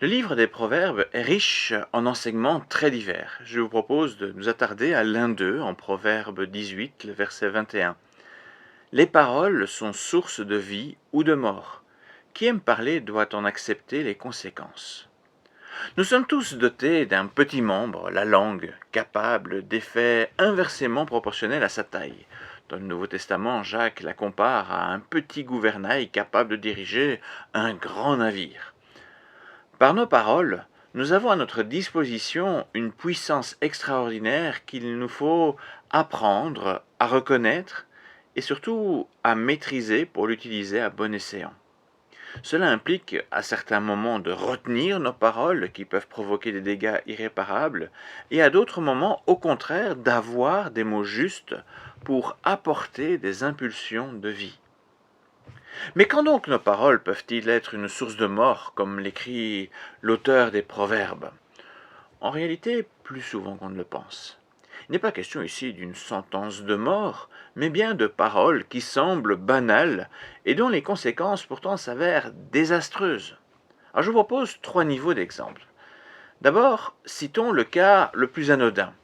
Le livre des Proverbes est riche en enseignements très divers. Je vous propose de nous attarder à l'un d'eux en Proverbe 18, le verset 21. Les paroles sont source de vie ou de mort. Qui aime parler doit en accepter les conséquences. Nous sommes tous dotés d'un petit membre, la langue, capable d'effets inversement proportionnels à sa taille. Dans le Nouveau Testament, Jacques la compare à un petit gouvernail capable de diriger un grand navire. Par nos paroles, nous avons à notre disposition une puissance extraordinaire qu'il nous faut apprendre à reconnaître et surtout à maîtriser pour l'utiliser à bon escient. Cela implique à certains moments de retenir nos paroles qui peuvent provoquer des dégâts irréparables et à d'autres moments au contraire d'avoir des mots justes pour apporter des impulsions de vie. Mais quand donc nos paroles peuvent-ils être une source de mort, comme l'écrit l'auteur des Proverbes? En réalité, plus souvent qu'on ne le pense. Il n'est pas question ici d'une sentence de mort, mais bien de paroles qui semblent banales et dont les conséquences pourtant s'avèrent désastreuses. Alors je vous propose 3 niveaux d'exemples. D'abord, citons le cas le plus anodin.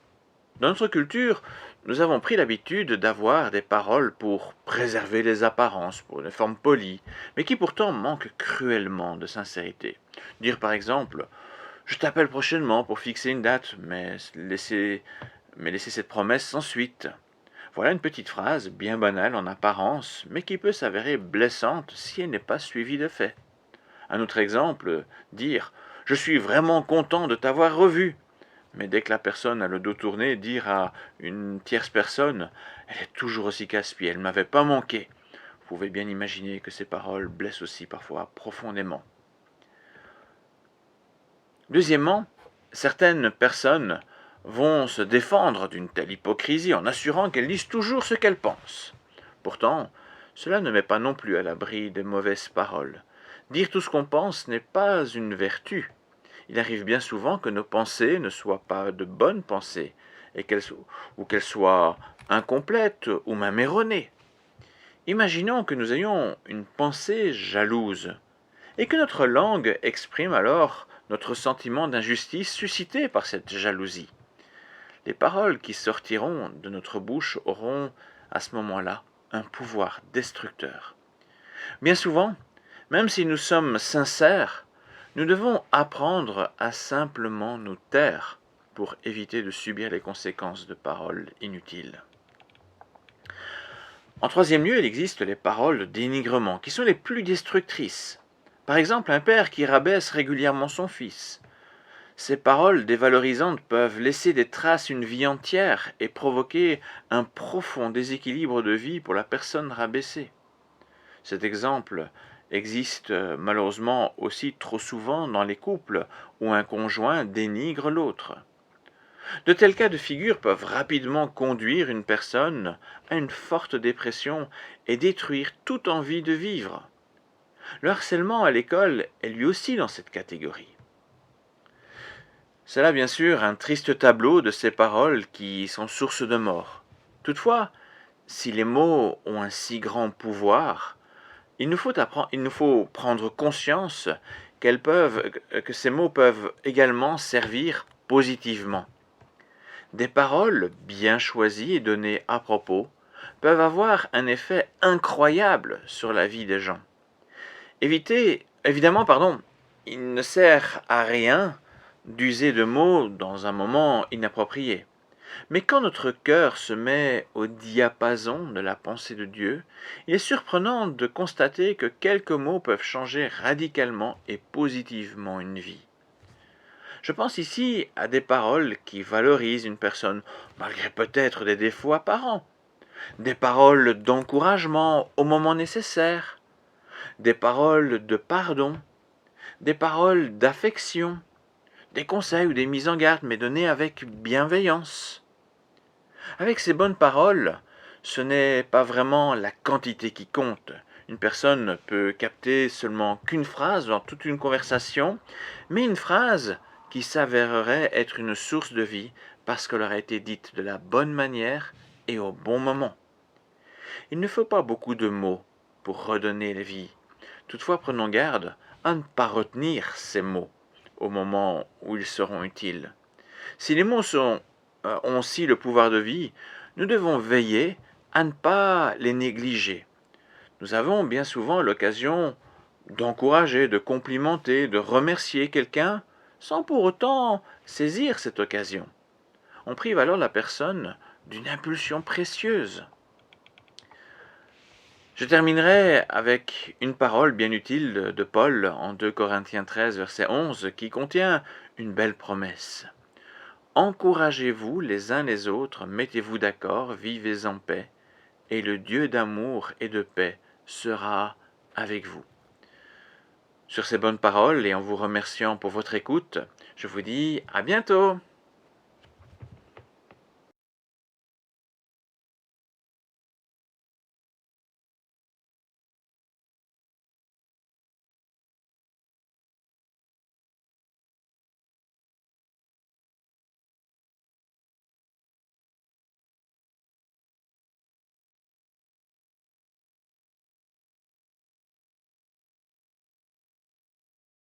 Dans notre culture, nous avons pris l'habitude d'avoir des paroles pour préserver les apparences, pour des formes polies, mais qui pourtant manquent cruellement de sincérité. Dire par exemple « Je t'appelle prochainement pour fixer une date, mais laisser cette promesse sans suite ». Voilà une petite phrase bien banale en apparence, mais qui peut s'avérer blessante si elle n'est pas suivie de faits. Un autre exemple, dire « Je suis vraiment content de t'avoir revu ». Mais dès que la personne a le dos tourné, dire à une tierce personne « Elle est toujours aussi casse-pied, elle ne m'avait pas manqué ». Vous pouvez bien imaginer que ces paroles blessent aussi parfois profondément. Deuxièmement, certaines personnes vont se défendre d'une telle hypocrisie en assurant qu'elles disent toujours ce qu'elles pensent. Pourtant, cela ne met pas non plus à l'abri des mauvaises paroles. Dire tout ce qu'on pense n'est pas une vertu. Il arrive bien souvent que nos pensées ne soient pas de bonnes pensées, ou qu'elles soient incomplètes ou même erronées. Imaginons que nous ayons une pensée jalouse, et que notre langue exprime alors notre sentiment d'injustice suscité par cette jalousie. Les paroles qui sortiront de notre bouche auront, à ce moment-là, un pouvoir destructeur. Bien souvent, même si nous sommes sincères, nous devons apprendre à simplement nous taire pour éviter de subir les conséquences de paroles inutiles. En troisième lieu, il existe les paroles de dénigrement, qui sont les plus destructrices. Par exemple, un père qui rabaisse régulièrement son fils. Ces paroles dévalorisantes peuvent laisser des traces une vie entière et provoquer un profond déséquilibre de vie pour la personne rabaissée. Cet exemple existe malheureusement aussi trop souvent dans les couples où un conjoint dénigre l'autre. De tels cas de figure peuvent rapidement conduire une personne à une forte dépression et détruire toute envie de vivre. Le harcèlement à l'école est lui aussi dans cette catégorie. C'est là bien sûr un triste tableau de ces paroles qui sont source de mort. Toutefois, si les mots ont un si grand pouvoir, il nous faut prendre conscience que ces mots peuvent également servir positivement. Des paroles bien choisies et données à propos peuvent avoir un effet incroyable sur la vie des gens. Il ne sert à rien d'user de mots dans un moment inapproprié. Mais quand notre cœur se met au diapason de la pensée de Dieu, il est surprenant de constater que quelques mots peuvent changer radicalement et positivement une vie. Je pense ici à des paroles qui valorisent une personne, malgré peut-être des défauts apparents, des paroles d'encouragement au moment nécessaire, des paroles de pardon, des paroles d'affection, des conseils ou des mises en garde, mais données avec bienveillance. Avec ces bonnes paroles, ce n'est pas vraiment la quantité qui compte. Une personne peut capter seulement qu'une phrase dans toute une conversation, mais une phrase qui s'avérerait être une source de vie parce qu'elle aurait été dite de la bonne manière et au bon moment. Il ne faut pas beaucoup de mots pour redonner la vie. Toutefois, prenons garde à ne pas retenir ces mots. au moment où ils seront utiles. Si les mots ont aussi le pouvoir de vie, nous devons veiller à ne pas les négliger. Nous avons bien souvent l'occasion d'encourager, de complimenter, de remercier quelqu'un sans pour autant saisir cette occasion. On prive alors la personne d'une impulsion précieuse. Je terminerai avec une parole bien utile de Paul en 2 Corinthiens 13, verset 11, qui contient une belle promesse. Encouragez-vous les uns les autres, mettez-vous d'accord, vivez en paix, et le Dieu d'amour et de paix sera avec vous. Sur ces bonnes paroles et en vous remerciant pour votre écoute, je vous dis à bientôt.